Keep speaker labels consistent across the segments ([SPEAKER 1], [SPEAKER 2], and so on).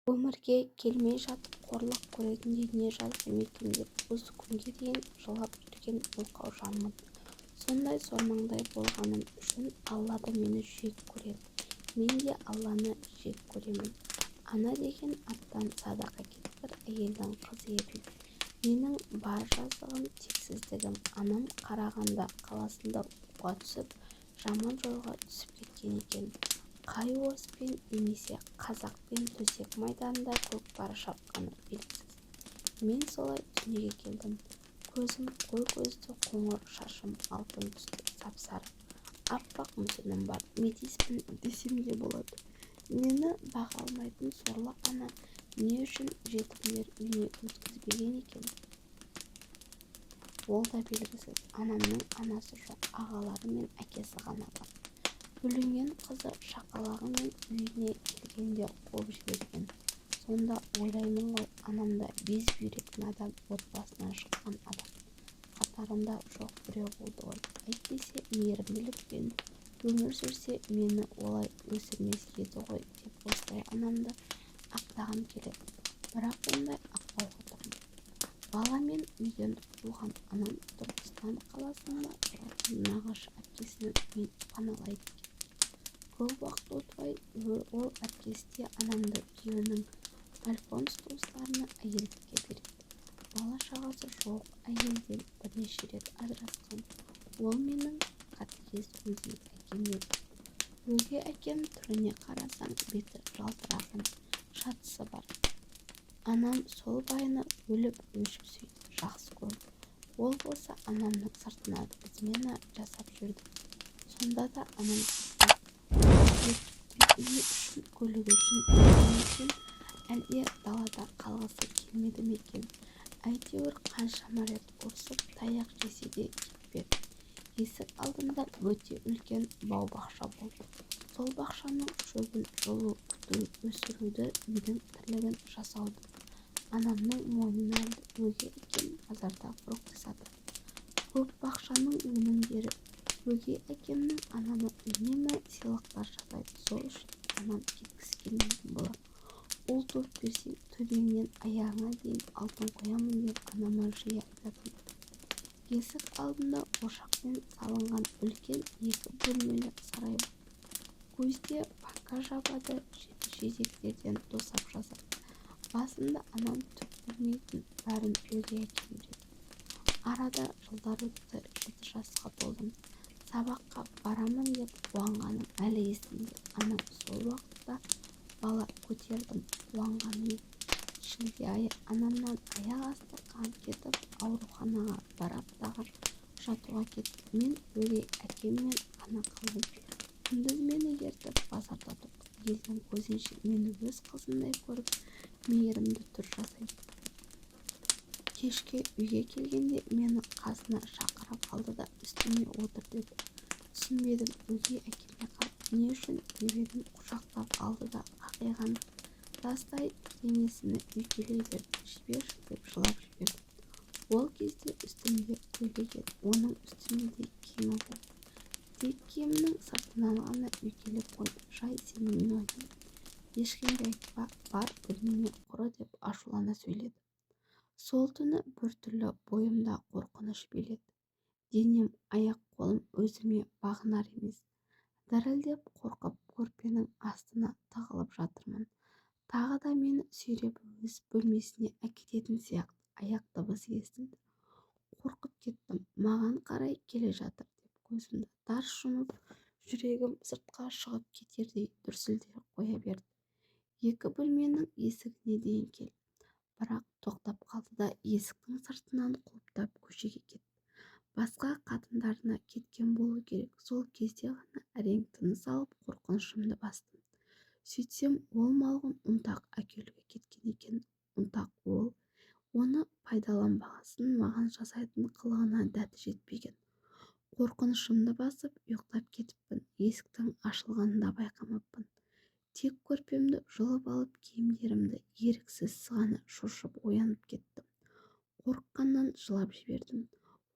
[SPEAKER 1] өмірге келмей жатып қорлық көретіндей не жаздым екен деп осы күнге дейін жылап жүрген мылқау жанмын. Сондай сормаңдай болғаным үшін Алла да мені жек көреді. Мен де Алланы жек көремін. Ана деген аттан садақа кеткір әйелдің қызы едім. Менің бар жазығым тексіздігім. Анам Қарағанды қаласында оқуға түсіп, жаман жолға түсіп кеткен екен. Қай орыспен немесе қазақпен төсек майданында көкпар шапқаны белгісіз. Мен солай дүниеге келдім. Көзім қой көзді, қоңыр шашым алтын түсті, сап-сары. Аппақ мүсінім бар, метиспін десем де болады. Мені баға алмайтын сорлы ана не үшін жетімдер үйіне өткізбеген екен? Ол да белгісіз. Анамның анасы жоқ, ағалары мен әкесі ғана бар. Бүлінген қызы шақалағымен үйіне келгенде қуып жіберген. Сонда ойлаймын ғой, анамда безбүйрек надан отбасынан шыққан адам. Қатарында жоқ біреу болды ғой. Әйтпесе мейірімділікпен өмір сүрсе, мені олай өсірмес еді ғой деп осылай анамды ақтағым келеді. Бірақ ондай ақтауға тұрмын. Баламен үйден туған анам Түркістан қаласында тұратын нағашы әпкесінің үйін паналайды екен. Көп уақыт өтпей ол әпкесі де анамды күйеуінің Альфонс туыстарына әйелдікке береді. Бала-шағасы жоқ әйелден бірнеше рет ажырасқан. Ол менің қатыгез өгей әкем еді. Өгей әкем түріне қарасаң беті жалтыраған, шатысы бар. Анам сол байыны өліп-өшіп сөйтіп жақсы көрді. Ол болса анамның сыртынан измена жасап жүрді. Сонда да анам үй үшін, көлігі үшін өлген екен, әлде далада қалғысы келмеді ме екен? Әйтеуір қаншама рет ұрсып таяқ жесе де кетпеді. Есік алдында өте үлкен бау-бақша болды. Сол бақшаның шөбін жұлу, күту, өсіруді, үйдің тірлігін жасауды анамның мойнына алды. Өгей әкем базарда фрукты сатады. Көп бақшаның өнімдері өгей әкемнің анамы үнемі сыйлықтар жасайды. Сол үшін анам кеткісі келмейтін болар. Ұл туып берсең, төбеңнен аяғыңа дейін алтын қоямын деп анама жиі айтатын. Есік алдында ошақпен салынған үлкен 2 бөлмелі сарай бар. Көзде банка жабады, жидектерден тосап жасады. Басында анам түк білмейтін, бәрін өгей әкем үйретті. Арада жылдар өтті, 7 жасқа толдым. Сабаққа барамын деп қуанғаным әлі есімде. Анам сол уақытта бала көтердім, қуанғаным еді. Шілде айы анамнан аяқ асты қан кетіп, ауруханаға бір аптаға жатуға кетті. Мен өгей әкеммен ғана қалдым. Күндіз мені ертіп базарда тұрды. Елдің көзінше мені өз қызындай көріп, мейірімді түр жасайды. Кешке үйге келгенде мені қасына шақырып алды да үстіме отыр деді. Түсінбедім, өгей әкеме қарап не үшін деп едім, құшақтап алды да қақиғанды тастай денесіне үйкелей берді. Жіберші деп жылап жібердім. Ол кезде үстімде көйлек еді, оның үстінде де киімі болды. Тек киімнің сыртынан ғана үйкелеп қойды. Жай сенімен ойнаймын. Ешкімге айтпа, бар бөлмеме құры деп ашулана сөйледі. Сол түні біртүрлі бойымда қорқыныш биледі. Денем, аяқ-қолым өзіме бағынар емес. Дірілдеп қорқып көрпенің астына тығылып жатырмын. Тағы да мені сүйреп өз бөлмесіне әкететін сияқты аяқ дыбысы естілді. Қорқып кеттім. Маған қарай келе жатыр деп көзімді тарс жұмып, жүрегім сыртқа шығып кетердей дүрсілдей қоя берді. 2 бөлменің есігіне дейін келді. Бірақ тоқтап қалды да есіктің сыртынан құлыптап көшеге кетті. Басқа қатындарына кеткен болу керек. Сол кезде ғана әрең тыныс алып қорқынышымды бастым. Сөйтсем, ол малғұн ұнтақ әкелуге кеткен екен. Ұнтақ ол. Оны пайдаланбағасын маған жасайтын қылығына дәті жетпеген. Қорқынышымды басып ұйықтап кетіппін. Есіктің ашылғанын да байқамаппын. Тек көрпемді жұлып алып киімдерімді еріксіз сығана шошып оянып кеттім. Қорыққаннан жылап жібердім.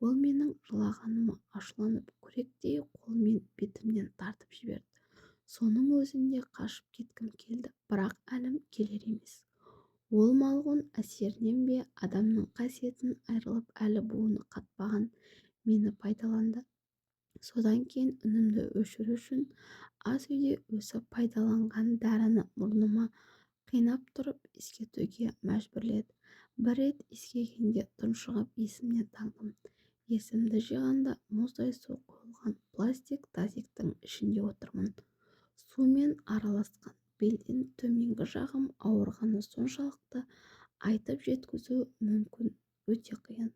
[SPEAKER 1] Ол менің жылағаныма ашуланып күректей қолмен бетімнен тартып жіберді. Соның өзінде қашып кеткім келді, бірақ әлім келер емес. Ол малғұн әсерінен бе адамның қасиетін айырылып әлі буыны қатпаған мені пайдаланды. Содан кейін үнімді өшіру үшін ас үйде өзі пайдаланған дәріні мұрныма қинап тұрып иіскетуге мәжбүрледі. Бір рет иіскегенде тұншығып есімнен тандым. Есімді жиғанда мұздай су құйылған пластик тазиктің ішінде отырмын. Сумен араласқан белден төменгі жағым ауырғаны соншалықты айтып жеткізу мүмкін өте қиын.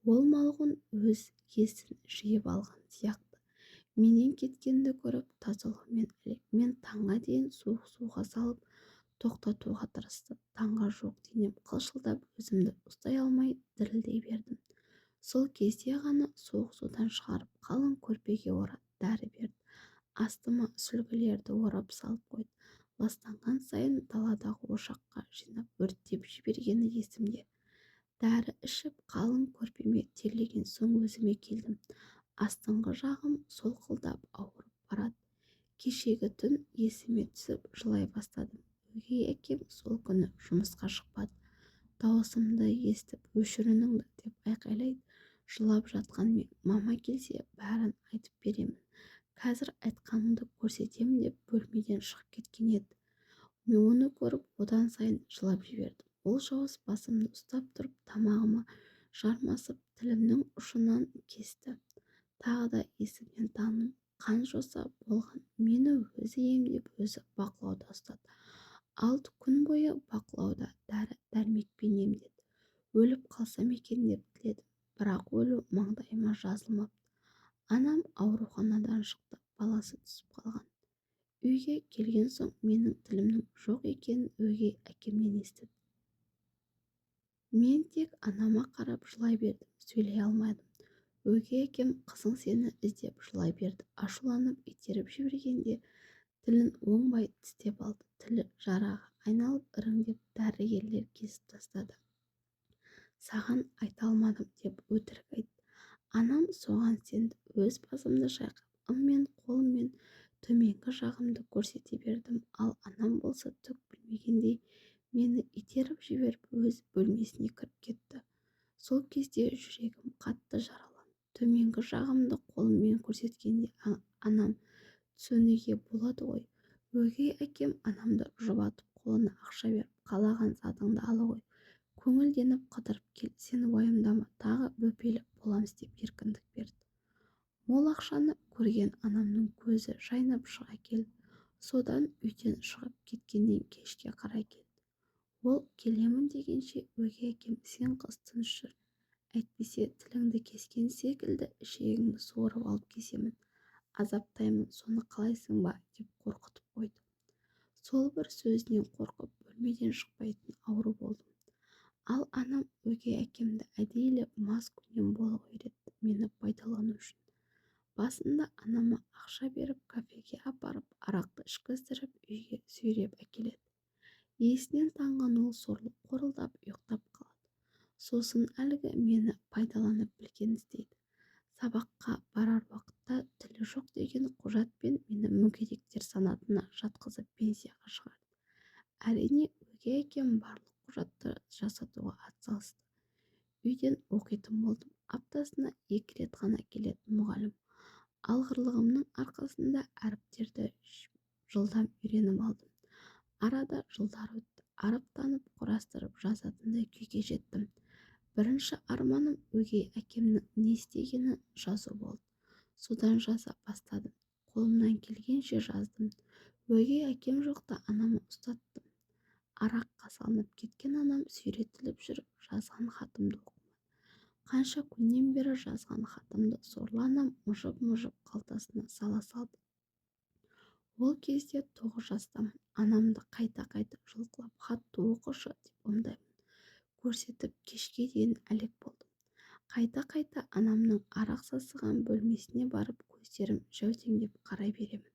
[SPEAKER 1] Ол малғұн өз есін жиып алған сияқты. Менен кеткенді көріп тазалаумен әлек. Мен таңға дейін суық суға салып тоқтатуға тырыстым. Таңға жоқ денем қылшылдап өзімді ұстай алмай дірілдей бердім. Сол кезде ғана суық судан шығарып қалың көрпеге орап дәрі берді. Астыма сүлгілерді орап салып қойды. Ластанған сайын даладағы ошаққа жинап өрттеп жібергені есімде. Дәрі ішіп қалың көрпеме терлеген соң өзіме келдім. Астыңғы жағым солқылдап ауырып барады. Кешегі түн есіме түсіп жылай бастадым. Өгей әкем сол күні жұмысқа шықпады. Дауысымды естіп өшіріңді деп айқайлайды. Жылап жатқанмен мама келсе бәрін айтып беремін. Қазір айтқаныңды көрсетемін деп бөлмеден шығып кеткен еді. Мен оны көріп одан сайын жылап жібердім. Ол жауыз басымды ұстап тұрып тамағыма жармасып тілімнің ұшынан кесті. Тағы да есімнен тандым. Қан жоса болған мені өзі емдеп өзі бақылауда ұстады. 6 күн бойы бақылауда дәрі-дәрмекпен емдеді. Өліп қалсам екен деп тіледім. Бірақ өлу маңдайыма жазылмапты. Анам ауруханадан шықты, баласы түсіп қалған. Үйге келген соң менің тілімнің жоқ екенін өгей әкемнен естідім. Мен тек анама қарап жылай бердім, сөйлей алмадым. Өгей әкем қызың сені іздеп жылай берді. Ашуланып итеріп жібергенде тілін оңбай тістеп алды. Тілі жараға айналып іріңдеп дәрігерлер кесіп тастады. Саған айта алмадым деп өтірік айтты. Анам соған сенді. Өз басымды шайқап ыммен қолыммен төменгі жағымды көрсете бердім. Ал анам болса түк білмегендей мені итеріп жіберіп өз бөлмесіне кіріп кетті. Сол кезде жүрегім қатты жараланды. Төменгі жағымды қолыммен көрсеткенде анам түсінуге болады ғой. Өгей әкем анамды жұбатып қолына ақша беріп, қалаған затыңды ала ғой. Көңілденіп қыдырып кел, сен уайымдама, тағы бөпелі боламыз деп еркіндік берді. Мол ақшаны көрген анамның көзі жайнап шыға келді. Содан үйден шығып кеткеннен кешке қарай келді. Ол келемін дегенше өгей әкем сен қыз тыныш жүр. Әйтпесе тіліңді кескен секілді ішегіңді суырып алып кесемін. Азаптаймын, соны қалайсың ба деп қорқытып қойды. Сол бір сөзінен қорқып бөлмеден шықпайтын ауру болдым. Ал анам өгей әкемді әдейілеп маскүнем болуға үйретті, мені пайдалану үшін. Басында анама ақша беріп кафеге апарып арақты ішкіздіріп үйге сүйреп әкеледі. Есінен танған ол сорлы қорылдап ұйықтап қалады. Сосын әлгі мені пайдаланып білгенін істейді. Сабаққа барар уақытта тілі жоқ деген құжатпен мені мүгедектер санатына жатқызып пенсияға шығарды. Әрине, өгей әкем барлық құжатты жасатуға атсалысты. Үйден оқитын болдым. Аптасына 2 рет ғана келетін мұғалім. Алғырлығымның арқасында әріптерді жылдам үйреніп алдым. Арада жылдар өтті. Арып-танып құрастырып жазатындай күйге жеттім. Бірінші арманым өгей әкемнің не істегенін жазу болды. Содан жаза бастадым. Қолымнан келгенше жаздым. Өгей әкем жоқта анамы ұстаттым. Араққа салынып кеткен анам сүйретіліп жүріп жазған хатымды оқымады. Қанша күннен бері жазған хатымды сорлы анам мұжып-мұжып қалтасына сала салды. Ол кезде 9 жастамын. Анамды қайта-қайта жұлқылап хатты оқышы деп ымдаймын. Көрсетіп кешке дейін әлек болдым. Қайта-қайта анамның арақ сасыған бөлмесіне барып көздерім жәутеңдеп қарай беремін.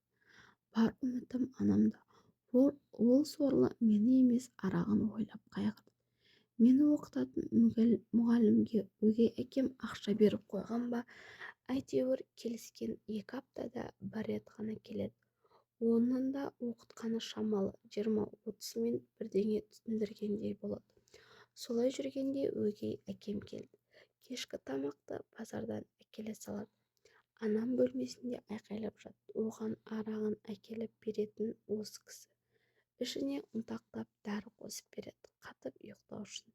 [SPEAKER 1] Бар үмітім анамда. Ол сорлы мені емес арағын ойлап қайғырды. Мені оқытатын мұғалімге өгей әкем ақша беріп қойған ба, әйтеуір келіскен 2 аптада бір рет қана келеді. Оның да оқытқаны шамалы 20-30 минут бірдеңе түсіндіргендей болады. Солай жүргенде өгей әкем келді. Кешкі тамақты базардан әкеле салады. Анам бөлмесінде айқайлап жатты. Оған арағын әкеліп беретін осы кісі. Ішіне ұнтақтап дәрі қосып береді, қатып ұйықтау үшін.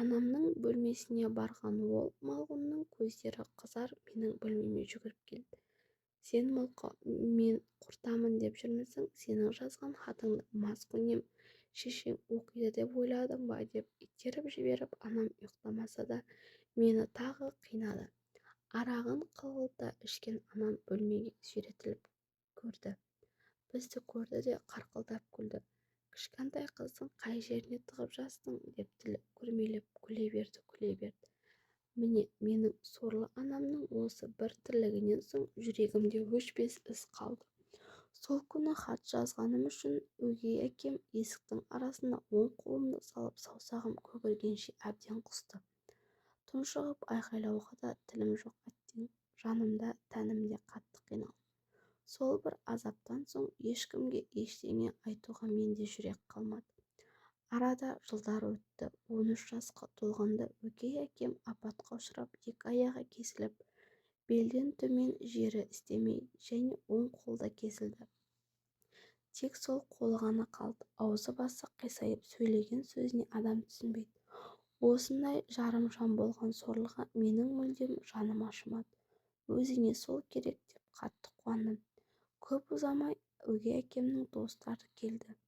[SPEAKER 1] Анамның бөлмесіне барған ол малғұнның көздері қызар менің бөлмеме жүгіріп келді. Сен мылқау, мен құртамын деп жүрмісің? Сенің жазған хатыңды маскүнем шешең оқиды деп ойладың ба деп итеріп жіберіп, анам ұйықтамаса да мені тағы қинады. Арағын қылғылта ішкен анам бөлмеге сүйретіліп көрді. Бізді көрді де қарқылдап күлді. Кішкентай қыздың қай жеріне тығып жастың деп тілі күрмелеп күле берді. Міне менің сорлы анамның осы бір тірлігінен соң жүрегімде өшпес із қалды. Сол күні хат жазғаным үшін өгей әкем есіктің арасына оң қолымды салып саусағым көгергенше әбден қысты. Тұншығып айқайлауға да тілім жоқ әттең. Жанымда, тәнімде қатты қиналдым. Сол бір азаптан соң ешкімге ештеңе айтуға менде жүрек қалмады. Арада жылдар өтті. 13 жасқа толғанда өгей әкем апатқа ұшырап, екі аяғы кесіліп, белден төмен жері істемей және оң қолда кесілді. Тек сол қолы ғана қалды. Аузы-басы қисайып, сөйлеген сөзіне адам түсінбейді. Осындай жарымжан болған сорлыға менің мүлдем жаным ашымады. Өзіңе сол керек деп қатты қуандым. Көп ұзамай өгей әкемнің достары келді.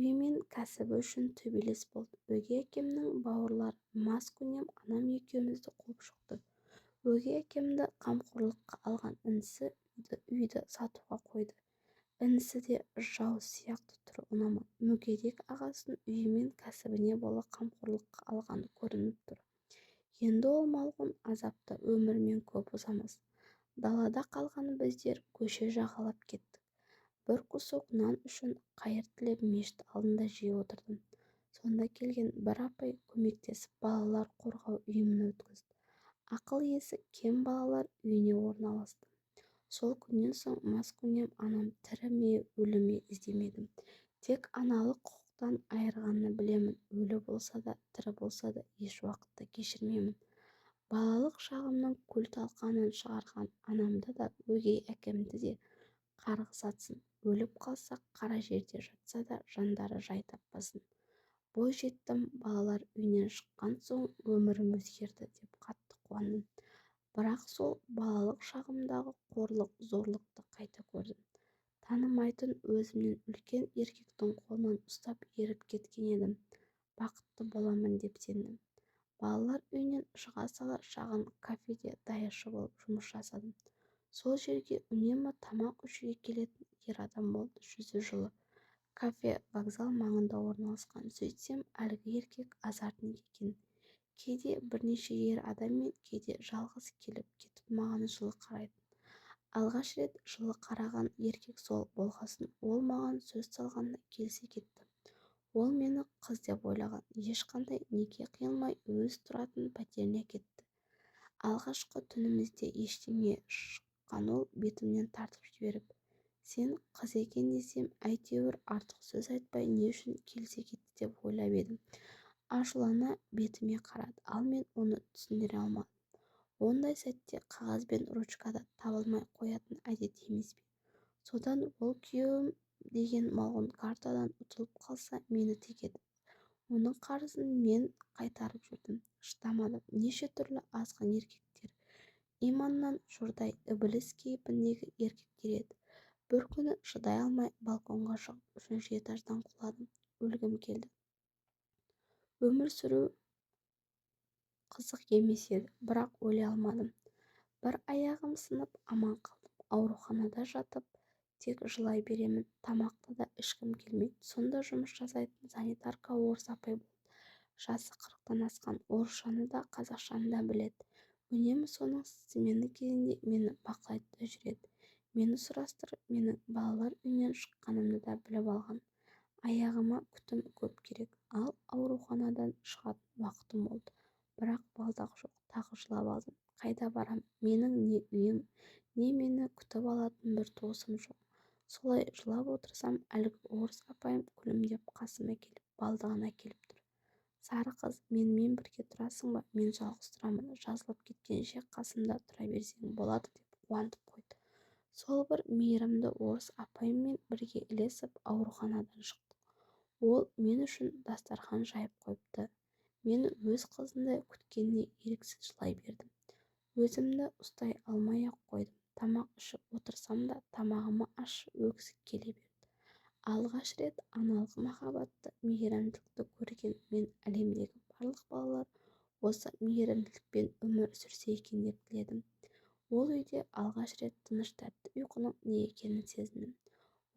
[SPEAKER 1] Үймен кәсібі үшін төбелес болды. Өгей әкемнің бауырлары маскүнем анам екеумізді қуып шықты. Өгей әкемді қамқорлыққа алған інісі үйді сатуға қойды. Інісі де жау сияқты түрі ұнамады. Мүгедек ағасын үймен кәсібіне бола қамқорлыққа алғаны көрініп тұр. Енді ол малғұн азапта өмірмен көп ұзамас. Далада қалған біздер көше жағалап кеттік. Бір кусок нан үшін қайыр тілеп мешіт алдында жей отырдым. Сонда келген бір апай көмектесіп балалар қорғау үйімін өткізді. Ақыл-есі кем балалар үйіне орналасты. Сол күннен соң маскүнем анам тірі ме өлі ме іздемедім. Тек аналық құқықтан айырғанын білемін. Өлі болса да, тірі болса да еш уақытта кешірмеймін. Балалық шағымның күл-талқанын шығарған анамды да өгей әкемді де қарғыс атсын. Өліп қалса қара жерде жатса да жандары жай таппасын. Бой жеттім, балалар үйінен шыққан соң өмірім өзгерді деп қатты қуандым. Бірақ сол балалық шағымдағы қорлық, зорлықты қайта көрдім. Танымайтын өзімнен үлкен еркектің қолынан ұстап еріп кеткен едім. Бақытты боламын деп сендім. Балалар үйінен шыға сала шағын кафеде даяшы болып жұмыс жасадым. Сол жерге үнемі тамақ ішуге келетін ер адам болды, жүзі жылы. Кафе вокзал маңында орналасқан. Сөйтсем, әлгі еркек азартный екен. Кейде бірнеше ер адаммен, кейде жалғыз келіп кетіп маған жылы қарайтын. Алғаш рет жылы қараған еркек сол болғасын, ол маған сөз салғанда келсе кетті. Ол мені қыз деп ойлаған. Ешқандай неке қиылмай өз тұратын пәтеріне кетті. Алғашқы түнімізде ештеңе шыққан ол бетімнен тартып жіберіп, сен қыз екен десем, әйтеуір артық сөз айтпай не үшін келсе кетті деп ойлап едім. Ашулана бетіме қарады, ал мен оны түсіндіре алмадым. Ондай сәтте қағаз бен ручкада табылмай қоятын әдет емес пе? Содан ол күйеуім деген малғұн картадан ұтылып қалса мені тегеді. Оның қарызын мен қайтарып жүрдім. Шыдамадым. Неше түрлі азғын еркектер, иманнан жұрдай ібіліс кейпіндегі еркектер еді. Бір күні шыдай алмай балконға шығып 3-ші этаждан құладым. Өлгім келді. Өмір сүру қызық емес еді, бірақ өле алмадым. Бір аяғым сынып аман қалдым. Ауруханада жатып тек жылай беремін. Тамақты да ішкім келмейді. Сонда жұмыс жасайтын санитарка орыс апай болды. Жасы 40-тан асқан, орысшаны да қазақшаны да біледі. Үнемі соның смена кезінде мені бақылайды да жүреді. Мені сұрастырып, менің балалар үйінен шыққанымды да біліп алған. Аяғыма күтім көп керек. Ал ауруханадан шығатын уақытым болды. Бірақ балдақ жоқ. Тағы жылап алдым. Қайда барам? Менің не үйім, не мені күтіп алатын бір туысым жоқ. солай жылап отырсам әлгі орыс апайым күлімдеп қасыма келіп балдығын әкеліп тұр. Сары қыз, менімен бірге тұрасың ба? Мен жалғыз тұрамын, жазылып кеткенше қасымда тұра берсең болады деп қуантып қойды. Сол бір мейірімді орыс апайыммен бірге ілесіп ауруханадан шықтық. Ол мен үшін дастархан жайып қойыпты. Мен өз қызындай күткеніне еріксіз жылай бердім. Өзімді ұстай алмай-ақ қойдым. Тамақ ішіп отырсам да тамағыма ащы өксік келе берді. Алғаш рет аналық махаббатты, мейірімділікті көрген мен әлемдегі барлық балалар осы мейірімділікпен өмір сүрсе екен деп тіледім. Ол үйде алғаш рет тыныш тәтті ұйқының не екенін сезіндім.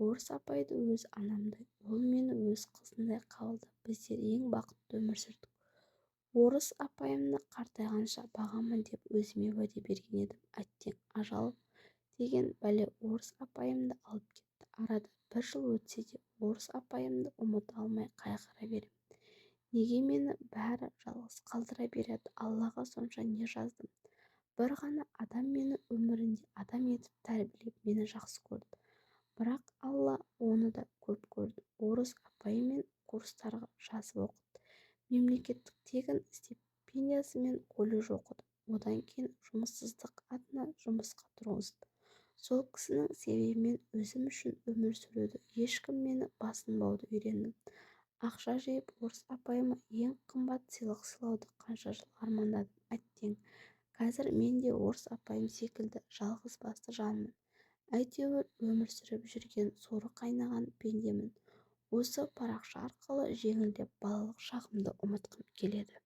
[SPEAKER 1] Орыс апайды өз анамдай, ол мені өз қызындай қабылдап, біздер ең бақытты өмір сүрдік. Орыс апайымны қартайғанша бағамын деп өзіме уәде берген едім. Әттең, ажал деген бәле орыс апайымды алып кетті. Арада бір жыл өтсе де орыс апайымды ұмыта алмай қайғыра берем. Неге мені бәрі жалғыз қалдыра береді? Аллаға сонша не жаздым? Бір ғана адам мені өмірінде адам етіп тәрбиелеп мені жақсы көрді. Бірақ Алла оны да көп көрді. Орыс апайымен курстарға жазып оқыды. Мемлекеттік тегін стипендиясымен колледж оқыды. Одан кейін жұмыссыздық атынан жұмысқа тұрғызды. Сол кісінің себебімен өзім үшін өмір сүруді, ешкім мені басынбауды үйрендім. Ақша жиып орыс апайыма ең қымбат сыйлық сыйлауды қанша жыл армандадым. Әттең, қазір мен де орыс апайым секілді жалғыз басты жанмын. Әйтеуір өмір сүріп жүрген соры қайнаған пендемін. Осы парақша арқылы жеңілдеп балалық шағымды ұмытқым келеді.